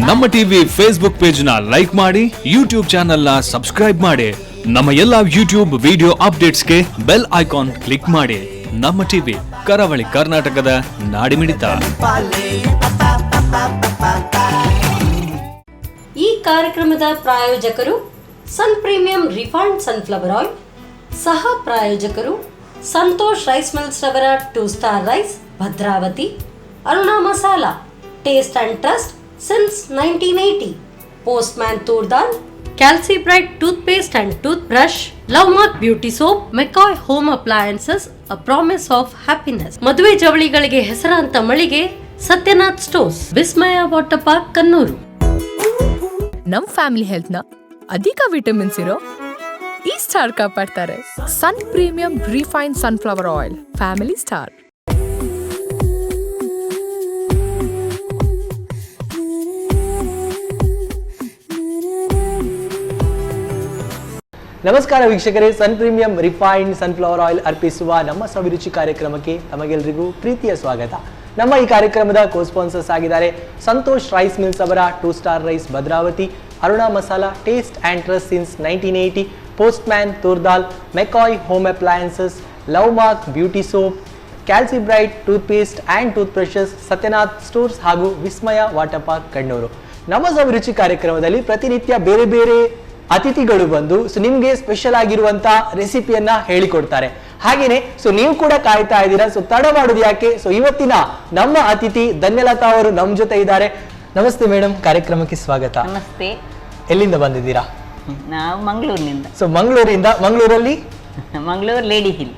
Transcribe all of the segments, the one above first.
ನಮ್ಮ TV Facebook page ನ like ಮಾಡಿ, ಯೂಟ್ಯೂಬ್ ಚಾನೆಲ್ ನ ಸಬ್ಸ್ಕ್ರೈಬ್ ಮಾಡಿ. ನಮ್ಮ ಎಲ್ಲಾ ಯೂಟ್ಯೂಬ್ ವಿಡಿಯೋ ಅಪ್ಡೇಟ್ಸ್ಗೆ ಬೆಲ್ ಐಕಾನ್ ಕ್ಲಿಕ್ ಮಾಡಿ. ನಮ್ಮ ಟಿವಿ ಕರಾವಳಿ ಕರ್ನಾಟಕದ ನಾಡಿಮಿಡಿತ. ಈ ಕಾರ್ಯಕ್ರಮದ ಪ್ರಾಯೋಜಕರು Sun premium refined sunflower oil, ಸಹ ಪ್ರಾಯೋಜಕರು ಸಂತೋಷ್ ರೈಸ್ ಮಿಲ್ಸ್ ರವರ 2 star rice, Bhadravati. Aruna masala, taste and trust since 1980. Postman toor dal, Calci bright toothpaste and toothbrush, love mark beauty soap, McCoy home appliances, a promise of happiness. ಮದುವೆ ಜವಳಿಗಳಿಗೆ ಹೆಸರಾಂತ ಮಳಿಗೆ Satyanath stores, Vismaya water park, Kannur. ನಮ್ family health ನ ಅಧಿಕ vitamins ಇರೋ ಈ star ಕಾಪಾಡ್ತಾರೆ. Sun premium refined sunflower oil, family star. ನಮಸ್ಕಾರ ವೀಕ್ಷಕರೇ, Sun premium refined sunflower oil ಅರ್ಪಿಸುವ ನಮ್ಮ ಸವಿರುಚಿ ಕಾರ್ಯಕ್ರಮಕ್ಕೆ ತಮಗೆಲ್ಲರಿಗೂ ಪ್ರೀತಿಯ ಸ್ವಾಗತ. ನಮ್ಮ ಈ ಕಾರ್ಯಕ್ರಮದ ಕೋಸ್ಪಾನ್ಸರ್ಸ್ ಆಗಿದ್ದಾರೆ ಸಂತೋಷ್ ರೈಸ್ ಮಿಲ್ಸ್ ಅವರ 2 star rice, Bhadravati. Aruna masala, taste and trust since 1980. Postman toor dal, McCoy home appliances, love mark beauty soap, Calci bright toothpaste and toothbrushes, Satyanath stores ಹಾಗೂ ವಿಸ್ಮಯ ವಾಟರ್ ಪಾರ್ಕ್, ಕಣ್ಣೂರು. ನಮ್ಮ ಸವಿರುಚಿ ಕಾರ್ಯಕ್ರಮದಲ್ಲಿ ಪ್ರತಿನಿತ್ಯ ಬೇರೆ ಬೇರೆ ಅತಿಥಿಗಳು ಬಂದು ನಿಮ್ಗೆ ಸ್ಪೆಷಲ್ ಆಗಿರುವಂತ ರೆಸಿಪಿಯನ್ನ ಹೇಳಿಕೊಡ್ತಾರೆ. ಹಾಗೇನೆ ನೀವು ಕೂಡ ಕಾಯ್ತಾ ಇದ್ದೀರಾ. ತಡ ಮಾಡೋದು ಯಾಕೆ? ಇವತ್ತಿನ ನಮ್ಮ ಅತಿಥಿ ಧನ್ಯಲತಾ ಅವರು ನಮ್ಮ ಜೊತೆ ಇದ್ದಾರೆ. ನಮಸ್ತೆ ಮೇಡಮ್, ಕಾರ್ಯಕ್ರಮಕ್ಕೆ ಸ್ವಾಗತ. ನಮಸ್ತೆ. ಎಲ್ಲಿಂದ ಬಂದಿದ್ದೀರಾ? ನಾವು ಮಂಗಳೂರಿನಿಂದ. ಮಂಗಳೂರಲ್ಲಿ Mangaluru lady hill.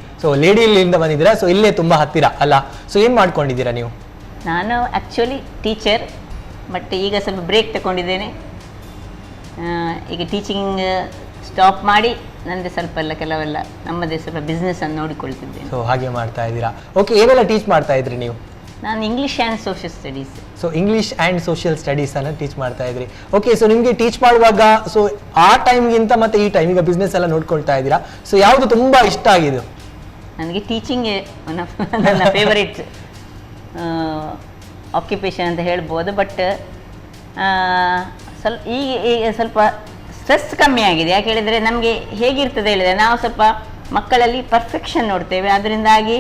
Lady hill ಬಂದಿದ್ದೀರಾ. ಇಲ್ಲೇ ತುಂಬಾ ಹತ್ತಿರ ಅಲ್ಲ. ಏನ್ ಮಾಡ್ಕೊಂಡಿದ್ದೀರಾ ನೀವು? ನಾನು ಆಕ್ಚುಲಿ ಟೀಚರ್, ಬಟ್ ಈಗ ಸ್ವಲ್ಪ ಬ್ರೇಕ್ ತಗೊಂಡಿದ್ದೇನೆ. ಈಗ ಟೀಚಿಂಗ್ ಸ್ಟಾಪ್ ಮಾಡಿ ನಂದೇ ಸ್ವಲ್ಪ ಕೆಲವೆಲ್ಲ ನಮ್ಮದೇ ಸ್ವಲ್ಪ ಬಿಸ್ನೆಸ್ ಅನ್ನು ನೋಡಿಕೊಳ್ತಿದ್ದೇನೆ. ಹಾಗೆ ಮಾಡ್ತಾ ಇದ್ದೀರಾ. ಓಕೆ, ಏನೆಲ್ಲ ಟೀಚ್ ಮಾಡ್ತಾ ಇದ್ರಿ ನೀವು? ನಾನು English and social studies. English and social studies ಅನ್ನ ಟೀಚ್ ಮಾಡ್ತಾ ಇದ್ರಿ. ಓಕೆ, ನಿಮಗೆ ಟೀಚ್ ಮಾಡುವಾಗ ಆ ಟೈಮ್ಗಿಂತ ಮತ್ತೆ ಈ ಟೈಮ್, ಈಗ ಬಿಸ್ನೆಸ್ ಎಲ್ಲ ನೋಡ್ಕೊಳ್ತಾ ಇದ್ದೀರಾ, ಯಾವುದು ತುಂಬಾ ಇಷ್ಟ ಆಗಿದೆ? ನನಗೆ ಟೀಚಿಂಗ್ ನನ್ನ ಫೇವರೇಟ್ ಆಕ್ಯುಪೇಷನ್ ಅಂತ ಹೇಳ್ಬೋದು. ಬಟ್ ಈಗ ಸ್ವಲ್ಪ ಸ್ಟ್ರೆಸ್ ಕಮ್ಮಿ ಆಗಿದೆ. ಯಾಕೆ ಹೇಳಿದರೆ ನಮಗೆ ಹೇಗಿರ್ತದೆ ಹೇಳಿದರೆ, ನಾವು ಸ್ವಲ್ಪ ಮಕ್ಕಳಲ್ಲಿ ಪರ್ಫೆಕ್ಷನ್ ನೋಡ್ತೇವೆ. ಅದರಿಂದಾಗಿ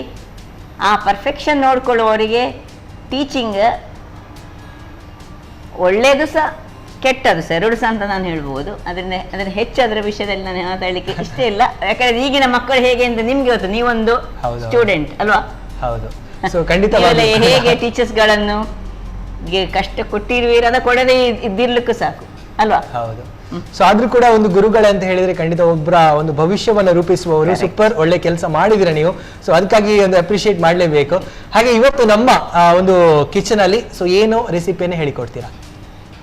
ಆ ಪರ್ಫೆಕ್ಷನ್ ನೋಡ್ಕೊಳ್ಳುವವರಿಗೆ ಟೀಚಿಂಗ್ ಒಳ್ಳೆಯದು ಸಹ ಕೆಟ್ಟದು ಸಹ, ಎರಡು ಸಹ ಅಂತ ನಾನು ಹೇಳ್ಬೋದು. ಅದರ ಹೆಚ್ಚು ಅದರ ವಿಷಯದಲ್ಲಿ ನಾನು ಮಾತಾಡಲಿಕ್ಕೆ ಇಷ್ಟ ಇಲ್ಲ. ಯಾಕಂದರೆ ಈಗಿನ ಮಕ್ಕಳು ಹೇಗೆ ಅಂತ ನಿಮ್ಗೆ ಗೊತ್ತು, ನೀವೊಂದು ಸ್ಟೂಡೆಂಟ್ ಅಲ್ವಾ? ಹೌದು. ಖಂಡಿತ ಹೇಗೆ ಟೀಚರ್ಸ್ಗಳನ್ನು ಕಷ್ಟ ಕೊಟ್ಟಿರುವೀರ, ಅದ ಕೊಡದೆ ಇದ್ದಿರ್ಲಿಕ್ಕೂ ಸಾಕು ಅಲ್ವಾ? ಹೌದು. ಆದ್ರೂ ಕೂಡ ಒಂದು ಗುರುಗಳಂತ ಹೇಳಿದ್ರೆ ಖಂಡಿತ ಒಬ್ಬರ ಒಂದು ಭವಿಷ್ಯವನ್ನ ರೂಪಿಸುವವರು. ಸೂಪರ್, ಒಳ್ಳೆ ಕೆಲಸ ಮಾಡಿದಿರ ನೀವು. ಅದಕ್ಕಾಗಿ ಒಂದು ಅಪ್ರಿಶಿಯೇಟ್ ಮಾಡಲೇಬೇಕು. ಹಾಗೆ ಇವತ್ತು ನಮ್ಮ ಒಂದು ಕಿಚನ್ ಅಲ್ಲಿ ಏನು ರೆಸಿಪಿಯನ್ನು ಹೇಳಿಕೊಡ್ತೀರಾ?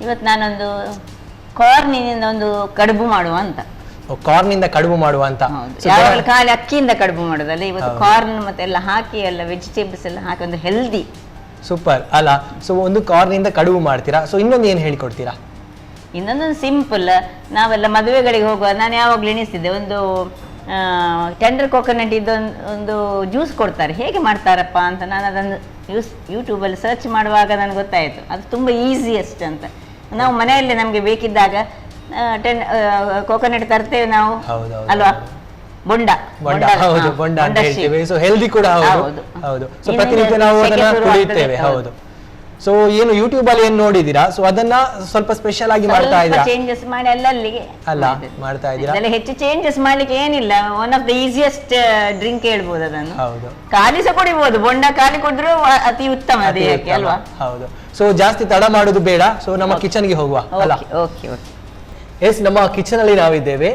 ಇವತ್ತು ನಾನೊಂದು ಕಾರ್ನಿನಿಂದ ಒಂದು ಕಡುಬು ಮಾಡುವ ಅಂತ. ಕಾರ್ನಿಂದ ಕಡುಬು ಮಾಡುವ ಅಂತ. ಯಾವಾಗಲೂ ಖಾಲಿ ಅಕ್ಕಿಯಿಂದ ಕಡುಬು ಮಾಡೋದಲ್ಲ, ಇವತ್ತು ಕಾರ್ನ್ ಮತ್ತೆ ಎಲ್ಲ ಹಾಕಿ, ಎಲ್ಲ ವೆಜಿಟೇಬಲ್ಸ್ ಎಲ್ಲ ಹಾಕಿ ಒಂದು ಹೆಲ್ದಿ. ಸೂಪರ್ ಅಲ್ಲ. ಒಂದು ಕಾರ್ನಿಂದ ಕಡುಬು ಮಾಡ್ತೀರಾ. ಇನ್ನೊಂದು ಏನು ಹೇಳಿಕೊಡ್ತೀರಾ? ಇನ್ನೊಂದೊಂದು ಸಿಂಪಲ್, ನಾವೆಲ್ಲ ಮದುವೆಗಳಿಗೆ ಹೋಗುವ, ನಾನು ಯಾವಾಗಲೂ ಎಣಿಸ್ತಿದ್ದೆ, ಒಂದು ಟೆಂಡರ್ ಕೋಕೋನಟ್ ಒಂದು ಜ್ಯೂಸ್ ಕೊಡ್ತಾರೆ, ಹೇಗೆ ಮಾಡ್ತಾರಪ್ಪ ಅಂತ. ನಾನು ಅದನ್ನು ಯೂಟ್ಯೂಬಲ್ಲಿ ಸರ್ಚ್ ಮಾಡುವಾಗ ನನಗೆ ಗೊತ್ತಾಯಿತು ಅದು ತುಂಬ ಈಸಿಯೆಸ್ಟ್ ಅಂತ. ನಾವು ಮನೆಯಲ್ಲೇ ನಮಗೆ ಬೇಕಿದ್ದಾಗ ಕೋಕೋನಟ್ ತರ್ತೇವೆ ನಾವು ಅಲ್ವಾ, ಬೊಂಡ ಹೆಲ್ದಿ ಕೂಡ ಹೌದು. ಪ್ರತಿನಿತ್ಯ ನಾವು ಅದನ್ನ ಕುಡಿಯುತ್ತೇವೆ. ಹೌದು. ಏನು ಯೂಟ್ಯೂಬ್ ಅಲ್ಲಿ ಏನು ನೋಡಿದೀರಾ, ಅದನ್ನ ಸ್ವಲ್ಪ ಸ್ಪೆಷಲ್ ಆಗಿ ಮಾಡ್ತಾ ಇದ್ದೀರಾ? ಚೇಂಜಸ್ ಮಾಡಿ ಅಲ್ಲಲ್ಲಿಗೆ ಅಲ್ಲ ಮಾಡ್ತಾ ಇದ್ದೀರಾ. ಅದೆಲ್ಲ ಹೆಚ್ಚು ಚೇಂಜಸ್ ಮಾಡ್ಲಿಕ್ಕೆ ಏನಿಲ್ಲ. One of the easiest drink ಹೇಳ್ಬೋದು ಅದನ್ನು. ಹೌದು. ಖಾಲಿ ಸಹ ಕುಡಿಬಹುದು, ಬೊಂಡ ಖಾಲಿ ಕುಡಿದ್ರು ಅತಿ ಉತ್ತಮ ದೇಹಕ್ಕೆ ಅಲ್ವಾ? ಹೌದು. ಜಾಸ್ತಿ ತಡ ಮಾಡೋದು ಬೇಡ. ನಮ್ಮ ಕಿಚನ್ಗೆ ಹೋಗುವ ಅಲ್ಲ? Okay okay. ಎಸ್, ನಮ್ಮ ಕಿಚನ್ ಅಲ್ಲಿ ನಾವಿದ್ದೇವೆ.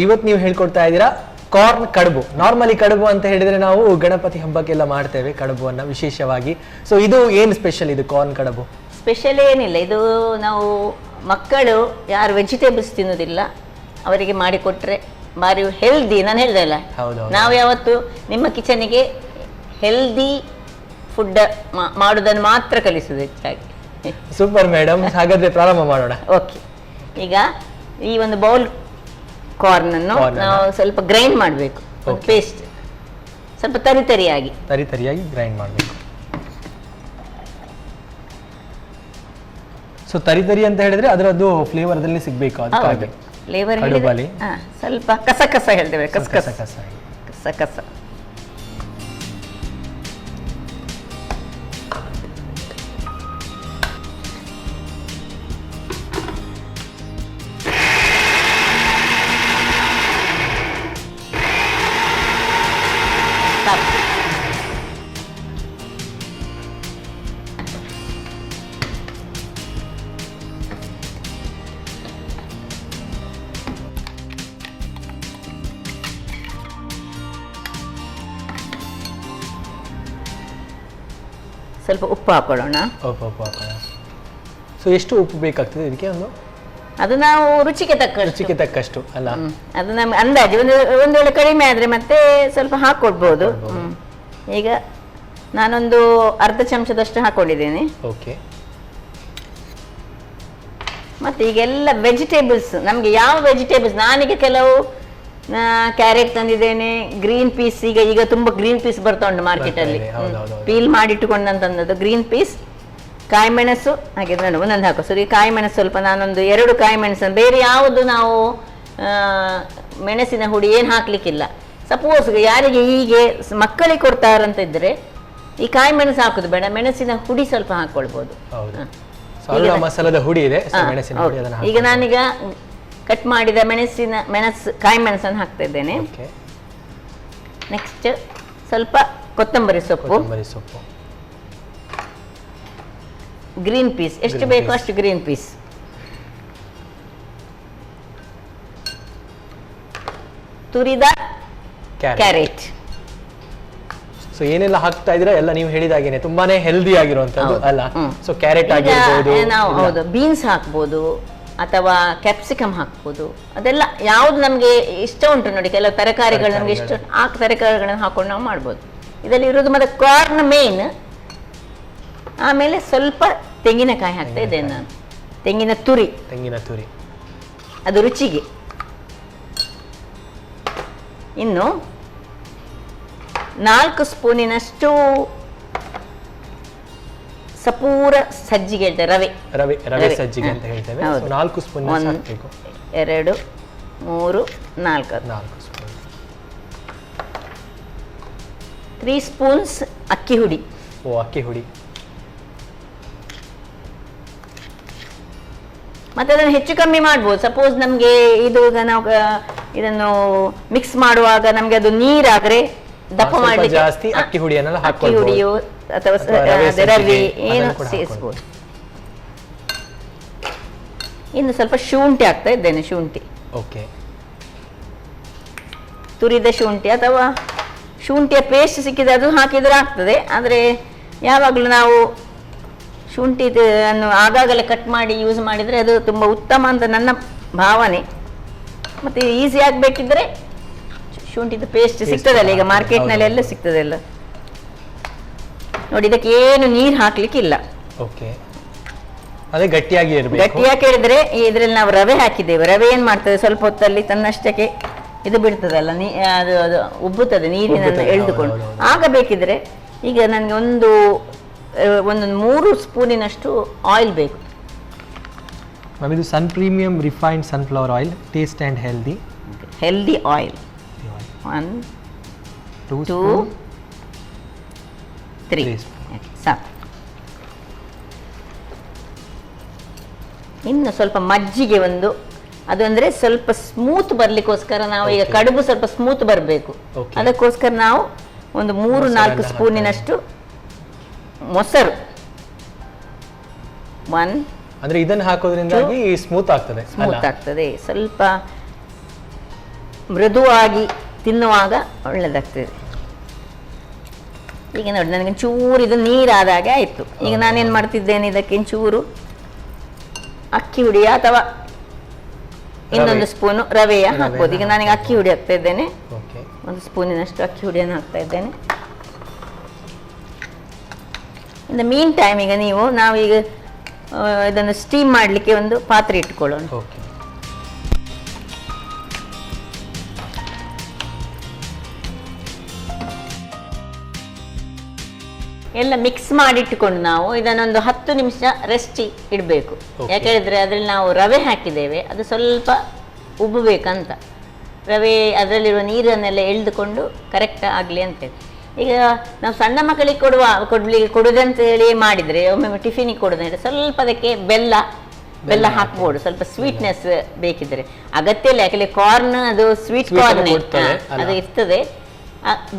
ಇವತ್ತು ನೀವು ಹೇಳ್ಕೊಡ್ತಾ ಇದ್ದೀರಾ ಕಾರ್ನ್ ಕಡುಬು. ನಾರ್ಮಲಿ ಕಡುಬು ಅಂತ ಹೇಳಿದ್ರೆ ನಾವು ಗಣಪತಿ ಹಬ್ಬಕ್ಕೆಲ್ಲ ಮಾಡ್ತೇವೆ ಕಡುಬುವನ್ನ ವಿಶೇಷವಾಗಿ. ಇದು ಏನು ಸ್ಪೆಷಲ್ ಇದು ಕಾರ್ನ್ ಕಡುಬು? ಸ್ಪೆಷಲ್ ಏನಿಲ್ಲ, ಇದು ನಾವು ಮಕ್ಕಳು ಯಾರು ವೆಜಿಟೇಬಲ್ಸ್ ತಿನ್ನೋದಿಲ್ಲ ಅವರಿಗೆ ಮಾಡಿಕೊಟ್ರೆ ಬಾರಿ ಹೆಲ್ದಿ. ನಾನು ಹೇಳ್ದಲ್ಲ, ನಾವು ಯಾವತ್ತು ನಿಮ್ಮ ಕಿಚನಿಗೆ ಹೆಲ್ದಿ ಫುಡ್ ಮಾಡೋದನ್ನು ಮಾತ್ರ ಕಲಿಸುದು ಹೆಚ್ಚಾಗಿ. ಸೂಪರ್ ಮೇಡಮ್, ಹಾಗಾದ್ರೆ ಪ್ರಾರಂಭ ಮಾಡೋಣ. ಓಕೆ, ಈಗ ಈ ಒಂದು ಬೌಲ್ ಕಾರ್ನ್ ಅನ್ನು ನಾವು ಸ್ವಲ್ಪ ಗ್ರೈಂಡ್ ಮಾಡಬೇಕು. ಪೇಸ್ಟ್ ಸ್ವಲ್ಪ ತರಿತರಿಯಾಗಿ ಗ್ರೈಂಡ್ ಮಾಡಬೇಕು. ಸೊ ತರಿ ಅಂತ ಹೇಳಿದ್ರೆ ಅದರದ್ದು ಫ್ಲೇವರ್ ಅದರಲ್ಲಿ ಸಿಗ್ಬೇಕು ಅದಕ್ಕಾಗಿ ಫ್ಲೇವರ್ ಕಡುಬಲ್ಲಿ ಸ್ವಲ್ಪ ಕಸ ಕಸ ಹೇಳ್ತೇವೆ, ಕಸ ಕಸ ಕಸ ಕಸ ಕಸ. ಸ್ವಲ್ಪ ಉಪ್ಪು ಹಾಕೊಳ್ಳೋಣ. ಸೊ ಎಷ್ಟು ಉಪ್ಪು ಬೇಕಾಗ್ತದೆ ಇದಕ್ಕೆ? ಅದು ನಾವು ರುಚಿಗೆ ತಕ್ಕಷ್ಟು ಅಲ್ಲ, ಅದು ನಮ್ಗೆ ಅಂದಾಜು ಒಂದು ವೇಳೆ ಕಡಿಮೆ ಆದ್ರೆ ಮತ್ತೆ ಸ್ವಲ್ಪ ಹಾಕೊಳ್ಬಹುದು. ಈಗ ನಾನೊಂದು ಅರ್ಧ ಚಮಚದಷ್ಟು ಹಾಕೊಂಡಿದ್ದೇನೆ. ಓಕೆ. ಮತ್ತೆ ಈಗೆಲ್ಲ ವೆಜಿಟೇಬಲ್ಸ್, ನಮ್ಗೆ ಯಾವ ವೆಜಿಟೇಬಲ್ಸ್, ನಾನೀಗ ಕೆಲವು ಕ್ಯಾರೆಟ್ ತಂದಿದ್ದೇನೆ, ಗ್ರೀನ್ ಪೀಸ್, ಈಗ ತುಂಬಾ ಗ್ರೀನ್ ಪೀಸ್ ಬರ್ತಾ ಉಂಟು ಮಾರ್ಕೆಟ್ ಅಲ್ಲಿ, ಪೀಲ್ ಮಾಡಿಟ್ಟುಕೊಂಡಂತಂದದ್ದು ಗ್ರೀನ್ ಪೀಸ್, ಕಾಯಿ ಮೆಣಸು ಹಾಗೆ ಒಂದೊಂದು ಹಾಕೋ. ಸರಿ, ಕಾಯಿ ಮೆಣಸು ಸ್ವಲ್ಪ, ನಾನೊಂದು 2 ಕಾಯಿ ಮೆಣಸನ್ನು, ಬೇರೆ ಯಾವುದು ನಾವು ಮೆಣಸಿನ ಹುಡಿ ಏನು ಹಾಕ್ಲಿಕ್ಕಿಲ್ಲ. ಸಪೋಸ್ ಯಾರಿಗೆ ಹೀಗೆ ಮಕ್ಕಳಿಗೆ ಕೊಡ್ತಾರಂತ ಇದ್ರೆ ಈ ಕಾಯಿ ಮೆಣಸು ಹಾಕುದು ಬೇಡ, ಮೆಣಸಿನ ಹುಡಿ ಸ್ವಲ್ಪ ಹಾಕೊಳ್ಬಹುದು. ಮಸಾಲದ ಹುಡಿ ಇದೆ. ಈಗ ನಾನೀಗ ಕಟ್ ಮಾಡಿದ ಕಾಯಿ ಮೆಣಸನ್ನು ಹಾಕ್ತಾ ಇದ್ದೇನೆ. ನೆಕ್ಸ್ಟ್ ಸ್ವಲ್ಪ ಕೊತ್ತಂಬರಿ ಸೊಪ್ಪು, ಗ್ರೀನ್ ಪೀಸ್, ಎಷ್ಟು ಬೇಕು ಅಷ್ಟು ಗ್ರೀನ್ ಪೀಸ್, ತುರಿದ ಕ್ಯಾರೆಟ್. ಸೊ ಏನೆಲ್ಲ ಹಾಕ್ತಾ ಇದ್ರೆ ಎಲ್ಲ ನೀವು ಹೇಳಿದಾಗೇನೆ ತುಂಬಾನೇ ಹೆಲ್ದಿ ಆಗಿರುವಂತದ್ದು ಅಲ್ಲ. ಸೊ ಕ್ಯಾರೆಟ್ ಆಗಿರ್ಬೋದು, ಹೌದು, ಬೀನ್ಸ್ ಹಾಕ್ಬೋದು ಅಥವಾ ಕ್ಯಾಪ್ಸಿಕಮ್ ಹಾಕ್ಬೋದು, ಅದೆಲ್ಲ ಯಾವ್ದು ನಮ್ಗೆ ಇಷ್ಟ ಉಂಟು ನೋಡಿ. ಕೆಲವು ತರಕಾರಿಗಳು ನಮ್ಗೆ ಇಷ್ಟ, ಆ ತರಕಾರಿಗಳನ್ನ ಹಾಕೊಂಡು ನಾವು ಮಾಡ್ಬೋದು. ಇದರಲ್ಲಿ ಇರೋದು ಮತ್ತೆ ಕಾರ್ನ್ ಮೇನ್. ಆಮೇಲೆ ಸ್ವಲ್ಪ ತೆಂಗಿನಕಾಯಿ ಹಾಕ್ತಾ ಇದ್ದೇನೆ ನಾನು, ತೆಂಗಿನ ತುರಿ ಅದು ರುಚಿಗೆ. ಇನ್ನು 4 ಸ್ಪೂನಿನಷ್ಟು ಸಪೂರ ಸಜ್ಜಿಗೆ ಹೇಳ್ತೇವೆ, ರವೆ ಸಜ್ಜಿಗೆ ಅಂತ ಹೇಳ್ತೇವೆ. 4 ಸ್ಪೂನ್ 1 2 3 4 3 ಸ್ಪೂನ್ಸ್ ಅಕ್ಕಿ ಹುಡಿ. ಮತ್ತೆ ಅದನ್ನು ಹೆಚ್ಚು ಕಮ್ಮಿ ಮಾಡ್ಬೋದು. ಸಪೋಸ್ ನಮ್ಗೆ ಇದು ನಾವು ಇದನ್ನು ಮಿಕ್ಸ್ ಮಾಡುವಾಗ ನಮ್ಗೆ ಅದು ನೀರಾದ್ರೆ ದಪ್ಪ ಮಾಡ್ಲಿಕ್ಕೆ ಜಾಸ್ತಿ ಅಕ್ಕಿ ಹುಡಿಯೋ ಅಥವಾ ರವೆ ಏನು ಸೇರಿಸ್ಬೋದು. ಇನ್ನು ಸ್ವಲ್ಪ ಶುಂಠಿ ಹಾಕ್ತಾ ಇದ್ದೇನೆ. ಶುಂಠಿ, ತುರಿದ ಶುಂಠಿ ಅಥವಾ ಶುಂಠಿಯ ಪೇಸ್ಟ್ ಸಿಕ್ಕಿದ್ರೆ ಅದು ಹಾಕಿದ್ರೆ ಆಗ್ತದೆ. ಆದರೆ ಯಾವಾಗಲೂ ನಾವು ಶುಂಠಿ ಅನ್ನು ಆಗಾಗಲೇ ಕಟ್ ಮಾಡಿ ಯೂಸ್ ಮಾಡಿದರೆ ಅದು ತುಂಬ ಉತ್ತಮ ಅಂತ ನನ್ನ ಭಾವನೆ. ಮತ್ತು ಈಸಿ ಆಗಬೇಕಿದ್ರೆ ಶುಂಠಿದ ಪೇಸ್ಟ್ ಸಿಗ್ತದಲ್ಲ, ಈಗ ಮಾರ್ಕೆಟ್ನಲ್ಲಿ ಎಲ್ಲ ಸಿಗ್ತದೆಲ್ಲ ನೋಡಿ. ಇದಕ್ಕೆ ಏನು ನೀರು ಹಾಕ್ಲಿಕ್ಕಿಲ್ಲ. ಗಟ್ಟಿಯಾಗಿ ಇರಿದ್ರೆ ಇದರಲ್ಲಿ ನಾವು ರವೆ ಹಾಕಿದ್ದೇವೆ. ರವೆ ಏನು ಮಾಡ್ತದೆ, ಸ್ವಲ್ಪ ಹೊತ್ತಲ್ಲಿ ತನ್ನಷ್ಟಕ್ಕೆ ಇದು ಬಿಡ್ತದಲ್ಲ, ಅದು ಉಬ್ಬುತ್ತದೆ ನೀರಿನನ್ನು ಎಳೆದುಕೊಂಡು. ಆಗ ಬೇಕಿದ್ರೆ ಈಗ ನನಗೆ ಒಂದು 3 ಸ್ಪೂನಿನಷ್ಟು ಆಯಿಲ್ ಬೇಕು. ಇದು Sun premium refined sunflower oil, taste and healthy oil. 1 2 3 ಸಾಕು. ಇನ್ನು ಸ್ವಲ್ಪ ಮಜ್ಜಿಗೆ ಅದು ಅಂದರೆ ಸ್ವಲ್ಪ ಸ್ಮೂತ್ ಬರಲಿಕ್ಕೋಸ್ಕರ ನಾವು ಈಗ ಕಡುಬು ಸ್ವಲ್ಪ ಸ್ಮೂತ್ ಬರಬೇಕು, ಅದಕ್ಕೋಸ್ಕರ ನಾವು ಒಂದು 3-4 ಸ್ಪೂನಿನಷ್ಟು ಮೊಸರು. 1 ಅಂದ್ರೆ ಇದನ್ನು ಹಾಕೋದ್ರಿಂದಾಗಿ ಸ್ಮೂತ್ ಆಗ್ತದೆ, ಸ್ವಲ್ಪ ಮೃದುವಾಗಿ ತಿನ್ನುವಾಗ ಒಳ್ಳೆದಾಗ್ತದೆ. ಈಗ ನೋಡಿ ನನಗೆ ಚೂರು ಇದು ನೀರಾದಾಗೆ ಆಯಿತು. ಈಗ ನಾನೇನು ಮಾಡ್ತಿದ್ದೇನೆ, ಇದಕ್ಕೆ ಚೂರು ಅಕ್ಕಿ ಹುಡಿಯ ಅಥವಾ ಇನ್ನೊಂದು ಸ್ಪೂನು ರವೆಯ ಹಾಕ್ಬೋದು. ಈಗ ನಾನೀಗ ಅಕ್ಕಿ ಹುಡಿ ಹಾಕ್ತಾ ಇದ್ದೇನೆ. 1 ಸ್ಪೂನಿನಷ್ಟು ಅಕ್ಕಿ ಹುಡಿಯನ್ನು ಹಾಕ್ತಾ ಇದ್ದೇನೆ. ಇನ್ ದ ಮೀನ್ ಟೈಮ್ ಈಗ ನಾವೀಗ ಇದನ್ನು ಸ್ಟೀಮ್ ಮಾಡಲಿಕ್ಕೆ ಒಂದು ಪಾತ್ರೆ ಇಟ್ಕೊಳ್ಳೋಣ. ಎಲ್ಲ ಮಿಕ್ಸ್ ಮಾಡಿಟ್ಟುಕೊಂಡು ನಾವು ಇದನ್ನೊಂದು 10 ನಿಮಿಷ ರೆಸ್ಟ್ ಇಡಬೇಕು. ಯಾಕೆ ಹೇಳಿದ್ರೆ ಅದರಲ್ಲಿ ನಾವು ರವೆ ಹಾಕಿದ್ದೇವೆ, ಅದು ಸ್ವಲ್ಪ ಉಬ್ಬಬೇಕಂತ. ರವೆ ಅದರಲ್ಲಿರುವ ನೀರನ್ನೆಲ್ಲ ಎಳೆದುಕೊಂಡು ಕರೆಕ್ಟ್ ಆಗಲಿ ಅಂತೇಳಿ. ಈಗ ನಾವು ಸಣ್ಣ ಮಕ್ಕಳಿಗೆ ಕೊಡುದಂತ ಹೇಳಿ ಮಾಡಿದರೆ, ಒಮ್ಮೊಮ್ಮೆ ಟಿಫಿನಿಗೆ ಕೊಡೋದಂದ್ರೆ ಸ್ವಲ್ಪ ಅದಕ್ಕೆ ಬೆಲ್ಲ ಹಾಕ್ಬೋದು, ಸ್ವಲ್ಪ ಸ್ವೀಟ್ನೆಸ್ ಬೇಕಿದ್ರೆ. ಅಗತ್ಯ ಇಲ್ಲ, ಯಾಕಂದ್ರೆ ಕಾರ್ನ್ ಅದು ಸ್ವೀಟ್ ಕಾರ್ನ್ ಅದು ಇರ್ತದೆ.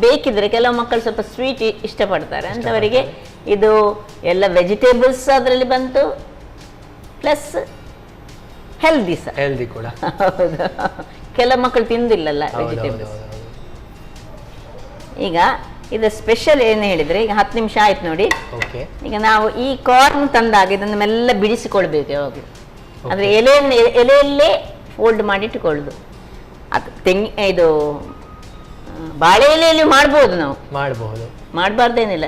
ಬೇಕಿದ್ರೆ ಕೆಲವು ಮಕ್ಕಳು ಸ್ವಲ್ಪ ಸ್ವೀಟ್ ಇಷ್ಟಪಡ್ತಾರೆ, ಅಂತವರಿಗೆ ಇದು ಎಲ್ಲ ವೆಜಿಟೇಬಲ್ಸ್ ಅದರಲ್ಲಿ ಬಂತು, ಪ್ಲಸ್ ಹೆಲ್ದಿ ಕೂಡ. ಹೌದು, ಕೆಲವು ಮಕ್ಕಳು ತಿಂದಿಲ್ಲಲ್ಲ ವೆಜಿಟೇಬಲ್ಸ್. ಈಗ ಇದು ಸ್ಪೆಷಲ್ ಏನು ಹೇಳಿದ್ರೆ, ಈಗ 10 ನಿಮಿಷ ಆಯ್ತು ನೋಡಿ. ಈಗ ನಾವು ಈ ಕಾರ್ನ್ ತಂದಾಗ ಇದನ್ನು ಮೆಲ್ಲ ಬಿಡಿಸಿಕೊಳ್ಬೇಕು ಯಾವಾಗಲೂ. ಅಂದ್ರೆ ಎಲೆಯಲ್ಲೇ ಫೋಲ್ಡ್ ಮಾಡಿಟ್ಟುಕೊಳ್ಳುದು. ಅದು ಇದು ಬಾಳೆ ಎಲೆಯಲ್ಲಿ ಮಾಡ್ಬೋದು, ನಾವು ಮಾಡಬಾರ್ದೇನಿಲ್ಲ.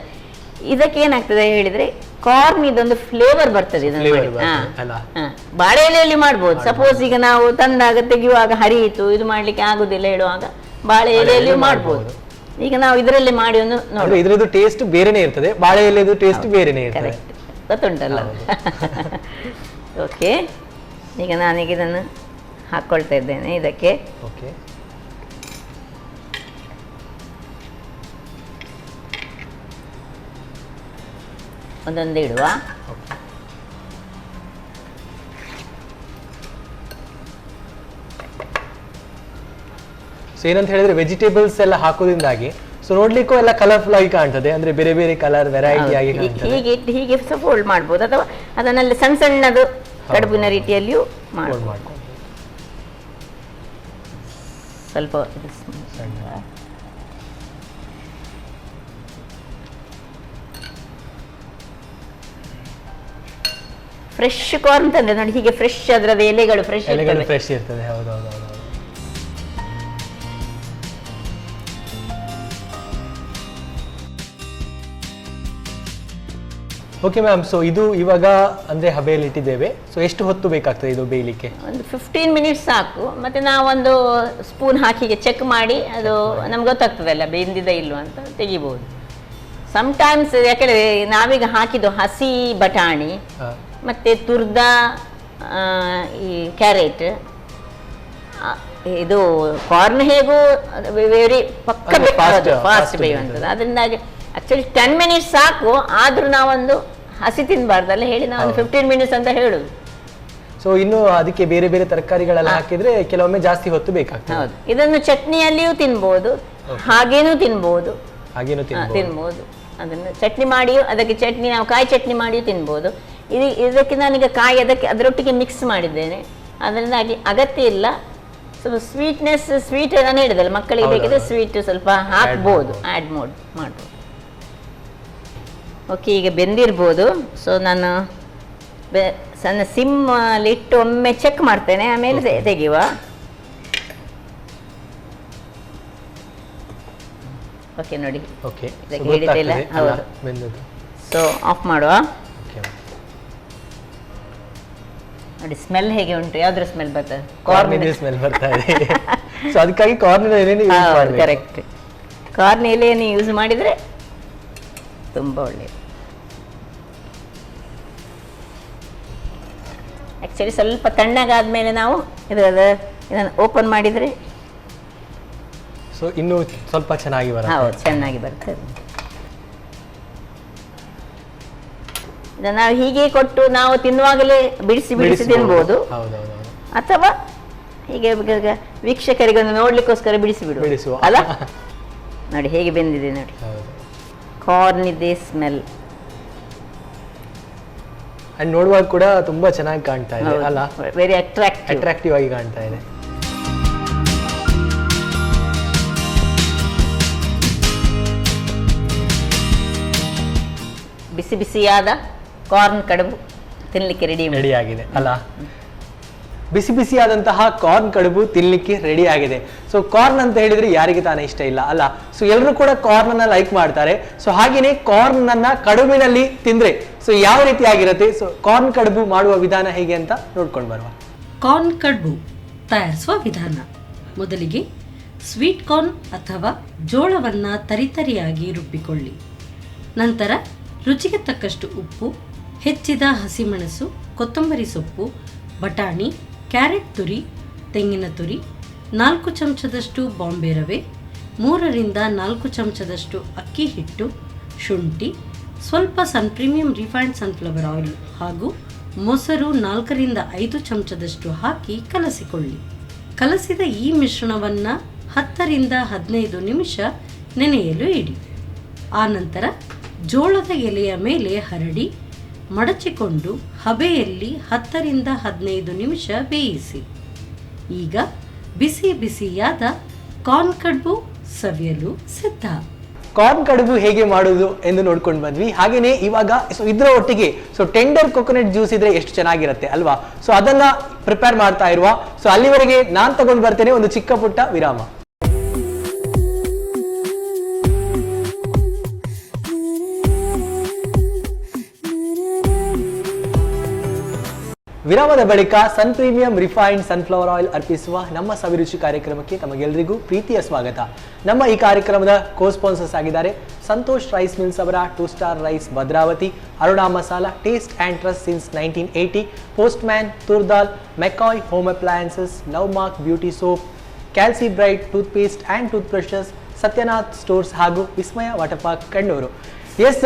ಇದಕ್ಕೆ ಏನಾಗ್ತದೆ ಹೇಳಿದ್ರೆ, ಕಾರ್ನ್ ಇದೊಂದು ಫ್ಲೇವರ್ ಬರ್ತದೆ. ಬಾಳೆ ಎಲೆಯಲ್ಲಿ ಮಾಡ್ಬೋದು. ಸಪೋಸ್ ಈಗ ನಾವು ತಂದಾಗ ತೆಗೆಯುವಾಗ ಹರಿಯಿತು, ಇದು ಮಾಡ್ಲಿಕ್ಕೆ ಆಗುದಿಲ್ಲ ಹೇಳುವಾಗ ಬಾಳೆ ಎಲೆಯಲ್ಲಿ ಮಾಡ್ಬೋದು. ಈಗ ನಾವು ಇದರಲ್ಲಿ ಮಾಡಿ ಒಂದು ನೋಡಿ, ಇದರದ್ದು ಟೇಸ್ಟ್ ಬೇರೆನೇ ಇರ್ತದೆ, ಬಾಳೆ ಎಲೆದು ಟೇಸ್ಟ್ ಬೇರೆನೇ ಇರ್ತದೆ. ಗೊತ್ತುಂಟಲ್ಲ. ಓಕೆ, ಈಗ ನಾನೀಗ ಇದನ್ನು ಹಾಕ್ಕೊಳ್ತಾ ಇದ್ದೇನೆ ಇದಕ್ಕೆ. ಒಂದೊಂದು ಇಡುವ. ಏನಂತ ಹೇಳಿದ್ರೆ ವೆಜಿಟೇಬಲ್ಸ್ ಎಲ್ಲ ಹಾಕೋದ್ರಿಂದಾಗಿ ಸೊ ನೋಡ್ಲಿಕ್ಕೂ ಎಲ್ಲ ಕಲರ್ಫುಲ್ ಆಗಿ ಕಾಣ್ತದೆ, ಅಂದ್ರೆ ಬೇರೆ ಬೇರೆ ಕಲರ್ ವೆರೈಟಿ ಆಗಿ ಕಾಣ್ತದೆ. ಹೀಗೆ ಫೋಲ್ಡ್ ಮಾಡ್ಬೋದು, ಅಥವಾ ಅದನ್ನಲ್ಲಿ ಸಣ್ಣ ಸಣ್ಣದು ಕಡುಬಿನ ರೀತಿಯಲ್ಲಿಯೂ ಮಾಡ್ಬೋದು. ಸ್ವಲ್ಪ ಫ್ರೆಶ್ ಕಾರ್ನ್ ತಂದ್ರೆ ನೋಡಿ, ಹೀಗೆ ಫ್ರೆಶ್ ಅದರದ ಎಲೆಗಳು ಫ್ರೆಶ್ ಇರ್ತದೆ. ಹೌದೌದು. ಓಕೆ ಮ್ಯಾಮ್, ಸೊ ಇದು ಇವಾಗ ಅಂದ್ರೆ ಹಬೆಯಲ್ಲಿ ಇಟ್ಟಿದ್ದೇವೆ. ಸೊ ಎಷ್ಟು ಹೊತ್ತು ಬೇಕಾಗ್ತದೆ ಇದು ಬೇಯಲಿಕ್ಕೆ? ಒಂದು 15 ಮಿನಿಟ್ಸ್ ಸಾಕು. ಮತ್ತೆ ನಾವೊಂದು ಸ್ಪೂನ್ ಹಾಕಿ ಚೆಕ್ ಮಾಡಿ ಅದು ನಮ್ಗೆ ಗೊತ್ತಾಗ್ತದಲ್ಲ ಬೆಂದಿದೆ ಇಲ್ವಾ ಅಂತ ತೆಗಿಬಹುದು. ಸಮ್ಟೈಮ್ಸ್ ಯಾಕಂದ್ರೆ ನಾವೀಗ ಹಾಕಿದ್ದು ಹಸಿ ಬಟಾಣಿ ಮತ್ತೆ ತುರ್ದ ಈ ಕ್ಯಾರೆಟ್, ಇದು ಕಾರ್ನ್ ಹೇಗೂ ವೆರಿ ಪಕ್ಕ ಫಾಸ್ಟ್ ಬೇಯುವಂಥದ್ದು. ಅದರಿಂದಾಗಿ ಆಕ್ಚುಲಿ 10 ಮಿನಿಟ್ಸ್ ಸಾಕು. ಆದ್ರೂ ನಾವೊಂದು ಹಸಿ ತಿನ್ಬಾರ್ದಲ್ಲ ಹೇಳಿ ನಾವೊಂದು 15 ಮಿನಿಟ್ಸ್ ಅಂತ ಹೇಳುದು. ಸೊ ಇನ್ನು ಅದಕ್ಕೆ ಬೇರೆ ಬೇರೆ ತರಕಾರಿಗಳೆಲ್ಲ ಹಾಕಿದ್ರೆ ಕೆಲವೊಮ್ಮೆ ಜಾಸ್ತಿ ಹೊತ್ತು ಬೇಕಾಗ್ತದೆ. ಹೌದು, ಇದನ್ನು ಚಟ್ನಿಯಲ್ಲಿಯೂ ತಿನ್ಬಹುದು, ಹಾಗೇನೂ ತಿನ್ಬಹುದು. ಅದನ್ನು ಚಟ್ನಿ ಮಾಡಿಯೂ, ಅದಕ್ಕೆ ಚಟ್ನಿ ನಾವು ಕಾಯಿ ಚಟ್ನಿ ಮಾಡಿಯೂ ತಿನ್ಬಹುದು. ಇದಕ್ಕೆ ನಾನೀಗ ಕಾಯಿ ಅದರೊಟ್ಟಿಗೆ ಮಿಕ್ಸ್ ಮಾಡಿದ್ದೇನೆ, ಅದರಿಂದಾಗಿ ಅಗತ್ಯ ಇಲ್ಲ. ಸ್ವಲ್ಪ ಸ್ವೀಟ್ ನಾನು ಹೇಳಿದಲ್ಲ, ಮಕ್ಕಳಿಗೆ ಬೇಕಿದ್ರೆ ಸ್ವೀಟ್ ಸ್ವಲ್ಪ ಹಾಕ್ಬೋದು, ಆ್ಯಡ್ ಮಾಡ್ಬೋದು. ಓಕೆ, ಈಗ ಬೆಂದಿರ್ಬೋದು. ಸೊ ನಾನು ಸಣ್ಣ ಸಿಮ್ಮಲ್ಲಿ ಇಟ್ಟು ಒಮ್ಮೆ ಚೆಕ್ ಮಾಡ್ತೇನೆ, ಆಮೇಲೆ ತೆಗೆಯುವ. ಓಕೆ ನೋಡಿ, ಹೇಳಿದ್ದಿಲ್ಲ. ಹೌದು, ಸೊ ಆಫ್ ಮಾಡುವ. ನೋಡಿ ಸ್ಮೆಲ್ ಹೇಗೆ ಉಂಟು, ಯಾವ್ದ್ರ ಸ್ಮೆಲ್ ಬರ್ತದೆ? ಕಾರ್ನ್ ಸ್ಮೆಲ್ ಬರ್ತಾ ಇದೆ. ಸೊ ಅದಕ್ಕಾಗಿ ಕಾರ್ನ್ ಎಲೆಯನ್ನು ಯೂಸ್ ಮಾಡಬೇಕು. ಕರೆಕ್ಟ್, ಕಾರ್ನ್ ಎಲೆಯನ್ನು ಯೂಸ್ ಮಾಡಿದ್ರೆ ತುಂಬಾ ಒಳ್ಳೆಯದು. ಆಕ್ಚುಲಿ ಸ್ವಲ್ಪ ತಣ್ಣಗಾದ್ಮೇಲೆ ನಾವು ಇದನ್ನು ಓಪನ್ ಮಾಡಿದ್ರೆ ಸೊ ಇನ್ನೂ ಸ್ವಲ್ಪ ಚೆನ್ನಾಗಿ ಬರುತ್ತೆ. ಹೌದು, ಚೆನ್ನಾಗಿ ಬರ್ತದೆ. ಇದನ್ನು ನಾವು ಹೀಗೆ ಕೊಟ್ಟು ನಾವು ತಿನ್ನುವಾಗಲೇ ಬಿಡಿಸಿ ತಿನ್ಬೋದು, ಅಥವಾ ಹೀಗೆ ವೀಕ್ಷಕರಿಗೆ ಒಂದು ನೋಡ್ಲಿಕ್ಕೋಸ್ಕರ ಬಿಡಿಸುವ ಅಲ್ಲ. ನೋಡಿ ಹೇಗೆ ಬೆಂದಿದೆ ನೋಡಿ, ಕಾರ್ನ್ ಇದೆ ಸ್ಮೆಲ್. ಅಂಡ್ ನೋಡುವಾಗ ಕೂಡ ತುಂಬಾ ಚೆನ್ನಾಗಿ ಕಾಣ್ತಾ ಇದೆ ಅಲ್ಲ, ವೆರಿ ಅಟ್ರಾಕ್ಟಿವ್ ಆಗಿ ಕಾಣ್ತಾ ಇದೆ. ಬಿಸಿ ಬಿಸಿಯಾದ ಕಾರ್ನ್ ಕಡುಬು ತಿನ್ಲಿಕ್ಕೆ ರೆಡಿ ಆಗಿದೆ ಅಲ್ಲ. ಬಿಸಿ ಬಿಸಿಯಾದಂತಹ ಕಾರ್ನ್ ಕಡುಬು ತಿನ್ಲಿಕ್ಕೆ ರೆಡಿ ಆಗಿದೆ. ಸೊ ಕಾರ್ನ್ ಅಂತ ಹೇಳಿದ್ರೆ ಯಾರಿಗೆ ತಾನೇ ಇಷ್ಟ ಇಲ್ಲ ಅಲ್ಲ. ಸೊ ಎಲ್ಲರೂ ಕೂಡ ಕಾರ್ನ್ ಅನ್ನ ಲೈಕ್ ಮಾಡ್ತಾರೆ. ಸೊ ಹಾಗೇನೆ ಕಾರ್ನ್ ಅನ್ನ ಕಡುಬಿನಲ್ಲಿ ತಿಂದ್ರೆ ಸೊ ಯಾವ ರೀತಿ ಆಗಿರುತ್ತೆ, ಸೊ ಕಾರ್ನ್ ಕಡುಬು ಮಾಡುವ ವಿಧಾನ ಹೇಗೆ ಅಂತ ನೋಡ್ಕೊಂಡು ಬರುವ. ಕಾರ್ನ್ ಕಡುಬು ತಯಾರಿಸುವ ವಿಧಾನ: ಮೊದಲಿಗೆ ಸ್ವೀಟ್ ಕಾರ್ನ್ ಅಥವಾ ಜೋಳವನ್ನ ತರಿತರಿಯಾಗಿ ರುಬ್ಬಿಕೊಳ್ಳಿ. ನಂತರ ರುಚಿಗೆ ತಕ್ಕಷ್ಟು ಉಪ್ಪು, ಹೆಚ್ಚಿದ ಹಸಿಮೆಣಸು, ಕೊತ್ತಂಬರಿ ಸೊಪ್ಪು, ಬಟಾಣಿ, ಕ್ಯಾರೆಟ್ ತುರಿ, ತೆಂಗಿನ ತುರಿ, 4 ಚಮಚದಷ್ಟು ಬಾಂಬೆ ರವೆ, 3 ರಿಂದ 4 ಚಮಚದಷ್ಟು ಅಕ್ಕಿ ಹಿಟ್ಟು, ಶುಂಠಿ, ಸ್ವಲ್ಪ ಸನ್ ಪ್ರೀಮಿಯಂ ರಿಫೈನ್ಡ್ ಸನ್ಫ್ಲವರ್ ಆಯಿಲ್ ಹಾಗೂ ಮೊಸರು 4 ರಿಂದ 5 ಚಮಚದಷ್ಟು ಹಾಕಿ ಕಲಸಿಕೊಳ್ಳಿ. ಕಲಸಿದ ಈ ಮಿಶ್ರಣವನ್ನು 10 ರಿಂದ 15 ನಿಮಿಷ ನೆನೆಯಲು ಇಡಿ. ಆನಂತರ ಜೋಳದ ಎಲೆಯ ಮೇಲೆ ಹರಡಿ ಮಡಚಿಕೊಂಡು ಹಬೆಯಲ್ಲಿ 10 ರಿಂದ 15 ನಿಮಿಷ ಬೇಯಿಸಿ. ಈಗ ಬಿಸಿ ಬಿಸಿಯಾದ ಕಾರ್ನ್ ಕಡುಬು ಸವಿಯಲು ಸಿದ್ಧ. ಕಾರ್ನ್ ಕಡುಬು ಹೇಗೆ ಮಾಡೋದು ಎಂದು ನೋಡ್ಕೊಂಡು ಬಂದ್ವಿ. ಹಾಗೇನೆ ಇವಾಗ ಇದರ ಒಟ್ಟಿಗೆ ಟೆಂಡರ್ ಕೊಕೊನಟ್ ಜ್ಯೂಸ್ ಇದ್ರೆ ಎಷ್ಟು ಚೆನ್ನಾಗಿರುತ್ತೆ ಅಲ್ವಾ. ಅದನ್ನ ಪ್ರಿಪೇರ್ ಮಾಡ್ತಾ ಇರುವ. ಅಲ್ಲಿವರೆಗೆ ನಾನ್ ತಗೊಂಡು ಬರ್ತೇನೆ ಒಂದು ಚಿಕ್ಕ ಪುಟ್ಟ ವಿರಾಮ. ವಿರಾಮದ ಬಳಿಕ ಸನ್ ಪ್ರೀಮಿಯಂ ರಿಫೈನ್ಡ್ ಸನ್ಫ್ಲವರ್ ಆಯಿಲ್ ಅರ್ಪಿಸುವ ನಮ್ಮ ಸವಿರುಚಿ ಕಾರ್ಯಕ್ರಮಕ್ಕೆ ತಮಗೆಲ್ಲರಿಗೂ ಪ್ರೀತಿಯ ಸ್ವಾಗತ. ನಮ್ಮ ಈ ಕಾರ್ಯಕ್ರಮದ ಕೋ ಸ್ಪಾನ್ಸರ್ಸ್ ಆಗಿದ್ದಾರೆ ಸಂತೋಷ್ ರೈಸ್ ಮಿಲ್ಸ್ ಅವರ 2 star rice Bhadravati, Aruna masala, taste and trust since 1980, postman, toor dal, McCoy home appliances, love mark beauty soap, Calci bright toothpaste and toothbrushes, Satyanath stores ಹಾಗೂ Vismaya water park Kannur. Yes,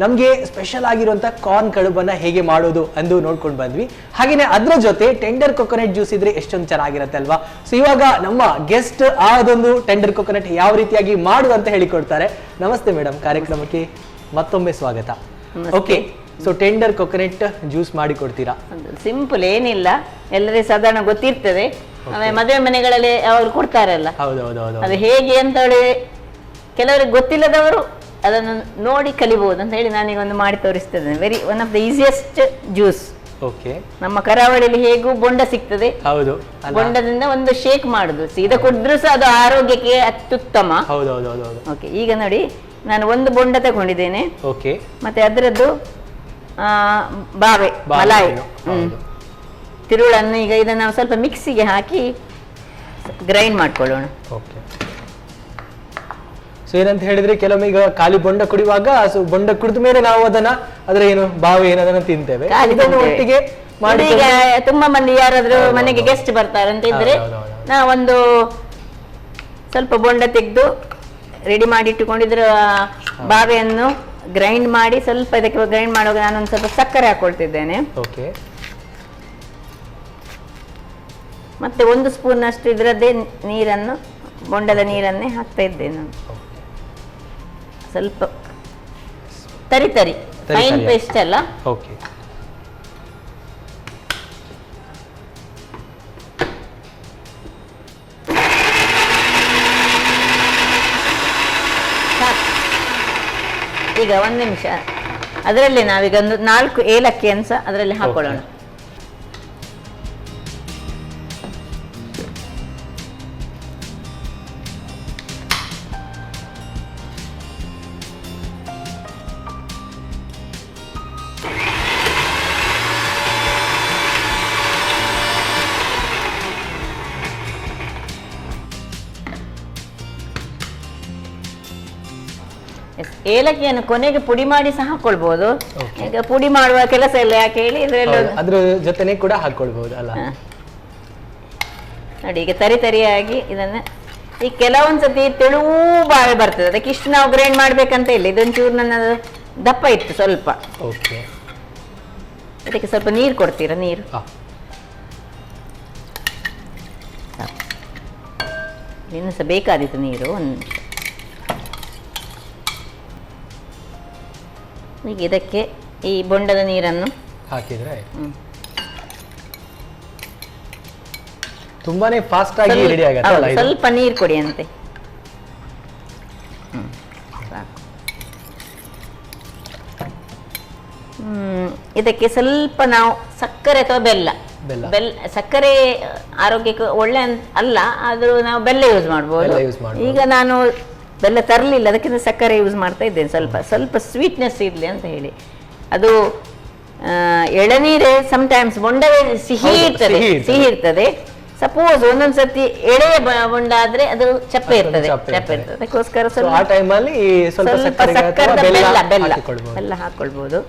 ನಮಗೆ ಸ್ಪೆಷಲ್ ಆಗಿರುವಂಥ ಕಾರ್ನ್ ಕಡುಬನ್ನು ಹೇಗೆ ಮಾಡೋದು ಎಂದು ನೋಡ್ಕೊಂಡು ಬಂದ್ವಿ. ಹಾಗೆಯೇ ಅದರ ಜೊತೆ ಟೆಂಡರ್ ಕೊಕೊನಟ್ ಜ್ಯೂಸ್ ಇದ್ರೆ ಎಷ್ಟೊಂದು ಚೆನ್ನಾಗಿರುತ್ತೆ ಅಲ್ವಾ. ಇವಾಗ ನಮ್ಮ ಗೆಸ್ಟ್ ಅದೊಂದು ಟೆಂಡರ್ ಕೊಕೊನಟ್ ಯಾವ ರೀತಿಯಾಗಿ ಮಾಡುದು ಅಂತ ಹೇಳಿಕೊಡ್ತಾರೆ. ನಮಸ್ತೆ ಮೇಡಮ್, ಕಾರ್ಯಕ್ರಮಕ್ಕೆ ಮತ್ತೊಮ್ಮೆ ಸ್ವಾಗತ. ಓಕೆ, ಟೆಂಡರ್ ಕೊಕೊನಟ್ ಜ್ಯೂಸ್ ಮಾಡಿ ಕೊಡ್ತೀರಾ? ಸಿಂಪಲ್, ಏನಿಲ್ಲ, ಎಲ್ಲರಿಗೆ ಸಾಧಾರಣ ಗೊತ್ತಿರ್ತದೆ. ಮದುವೆ ಮನೆಗಳಲ್ಲಿ ಅವರು ಕೊಡ್ತಾರಲ್ಲ, ಅದು ಹೇಗೆ ಅಂತ ಹೇಳಿ ಕೆಲವರಿಗೆ ಗೊತ್ತಿಲ್ಲದವರು ಅದನ್ನು ನೋಡಿ ಕಲಿಬಹುದು ಅಂತ ಹೇಳಿ ನಾನೀಗ ಒಂದು ಮಾಡಿ ತೋರಿಸ್ತೇನೆ. Very one of the easiest juice. Okay, ನಮ್ಮ ಕರಾವಳಿಯಲ್ಲಿ ಹೇಗೂ ಬೊಂಡ ಸಿಗ್ತದೆ. ಹೌದು, ಬೊಂಡದಿಂದ ಒಂದು ಶೇಕ್ ಮಾಡುದು, ಸೀದಾ ಕುಡಿದ್ರು ಸಹ ಅದು ಆರೋಗ್ಯಕ್ಕೆ ಅತ್ಯುತ್ತಮ. ಓಕೆ, ಈಗ ನೋಡಿ ನಾನು ಒಂದು ಬೊಂಡ ತಗೊಂಡಿದ್ದೇನೆ. ಓಕೆ, ಮತ್ತೆ ಅದರದ್ದು ಬಾವೆ ಮಲಾಯಿ ತಿರುಳನ್ನು ಈಗ ಇದನ್ನು ನಾವು ಸ್ವಲ್ಪ ಮಿಕ್ಸಿಗೆ ಹಾಕಿ ಗ್ರೈಂಡ್ ಮಾಡ್ಕೊಳ್ಳೋಣ. ಓಕೆ, ಏನಂತ ಹೇಳಿದ್ರೆ ಕೆಲವೊಮ್ಮೆ ಈಗ ಖಾಲಿ ಬೊಂಡ ಕುಡಿಯುವಾಗ ಬೊಂಡ ಕುಡಿದ ಮೇಲೆ ನಾವು ಅದರ ಏನು ಬಾವೆ ಏನು ಅದನ್ನ ತಿಂತೇವೆ. ಒಟ್ಟಿಗೆ ಈಗ ತುಂಬಾ ಮಂದಿ ಯಾರಾದ್ರೂ ಮನೆಗೆ ಗೆಸ್ಟ್ ಬರ್ತಾರೆ ಅಂತ ಇದ್ರೆ ನಾವೊಂದು ಸ್ವಲ್ಪ ಬೊಂಡ ತೆಗೆದು ರೆಡಿ ಮಾಡಿ ಇಟ್ಟುಕೊಂಡಿದ್ರ ಬಾವೆಯನ್ನು ಗ್ರೈಂಡ್ ಮಾಡಿ ಸ್ವಲ್ಪ ಇದಕ್ಕೆ ಗ್ರೈಂಡ್ ಮಾಡುವಾಗ ನಾನೊಂದು ಸ್ವಲ್ಪ ಸಕ್ಕರೆ ಹಾಕೊಳ್ತಿದ್ದೇನೆ. ಓಕೆ, ಮತ್ತೆ 1 ಸ್ಪೂನ್ ಅಷ್ಟು ಇದರದ್ದೇ ನೀರನ್ನು, ಬೊಂಡದ ನೀರನ್ನೇ ಹಾಕ್ತಾ ಇದ್ದೇನೆ ನಾನು. ಸ್ವಲ್ಪ ತರಿ ಫೈನ್ ಪೇಸ್ಟ್ ಅಲ್ಲ. ಓಕೆ, ಈಗ 1 ನಿಮಿಷ ಅದರಲ್ಲಿ ನಾವೀಗ ಒಂದು 4 ಏಲಕ್ಕಿಯನ್ನು ಸಹ ಅದರಲ್ಲಿ ಹಾಕೊಳ್ಳೋಣ. ಏಲಕ್ಕಿಯನ್ನು ಕೊನೆಗೆ ಪುಡಿ ಮಾಡಿ ಸಹ ಹಾಕೊಳ್ಬಹುದು. ಈಗ ಪುಡಿ ಮಾಡುವ ಕೆಲಸ ಇಲ್ಲ, ಯಾಕೆ ಹೇಳಿ ಅದ್ರ ಜೊತೆನೆ ಕೂಡ ಹಾಕೊಳ್ಬಹುದು ಅಲ್ಲ. ನೋಡಿ ಈಗ ತರಿಯಾಗಿ ಇದನ್ನ ಈ ಕೆಲವೊಂದ್ಸತಿ ತೆಳುವು ಬಾವೆ ಬರ್ತದೆ, ಅದಕ್ಕೆ ಇಷ್ಟು ನಾವು ಗ್ರೈಂಡ್ ಮಾಡ್ಬೇಕಂತ ಇಲ್ಲ. ಇದೊಂಚೂರು ನನ್ನ ದಪ್ಪ ಇತ್ತು ಸ್ವಲ್ಪ. ಓಕೆ, ಅದಕ್ಕೆ ಸ್ವಲ್ಪ ನೀರು ಕೊಡ್ತೀರಾ? ನೀರು ಇನ್ನು ಸಹ ಬೇಕಾದಿತ್ತು ನೀರು. ಈಗ ಇದಕ್ಕೆ ಈ ಬೊಂಡದ ನೀರನ್ನು ಹಾಕಿದ್ರೆ ತುಂಬಾನೇ ಫಾಸ್ಟ್ ಆಗಿ ರೆಡಿ ಆಗುತ್ತೆ. ಸ್ವಲ್ಪ ನೀರು ಕೊಡಿ ಅಂತೆ. ಇದಕ್ಕೆ ಸ್ವಲ್ಪ ನಾವು ಸಕ್ಕರೆ ಅಥವಾ ಬೆಲ್ಲ, ಸಕ್ಕರೆ ಆರೋಗ್ಯಕ್ಕೆ ಒಳ್ಳೆ ಅಲ್ಲ, ಆದ್ರೂ ನಾವು ಬೆಲ್ಲ ಯೂಸ್ ಮಾಡ್ಬೋದು. ಈಗ ನಾನು ಬೆಲ್ಲ ತರಲಿಲ್ಲ, ಅದಕ್ಕಿಂತ ಸಕ್ಕರೆ ಯೂಸ್ ಮಾಡ್ತಾ ಇದ್ದೇನೆ. ಸ್ವಲ್ಪ ಸ್ವೀಟ್ನೆಸ್ ಇರಲಿ ಅಂತ ಹೇಳಿ. ಅದು ಎಳನೀರೇ ಸಮಟೈಮ್ಸ್ ಬೊಂಡವೇ ಸಿಹಿ ಇರ್ತದೆ, ಸಪೋಸ್ ಒಂದೊಂದ್ಸತಿ ಎಳೆಯ ಬೊಂಡ ಆದ್ರೆ ಅದು ಚಪ್ಪೆ ಇರ್ತದೆ, ಚಪ್ಪೆ ಚಪ್ಪೆ ಇರ್ತದೆ. ಅದಕ್ಕೋಸ್ಕರ So, ಆ ಟೈಮಲ್ಲಿ ಸ್ವಲ್ಪ ಸಕ್ಕರೆ ಅಥವಾ ಬೆಲ್ಲ ಹಾಕೊಳ್ಬಹುದು.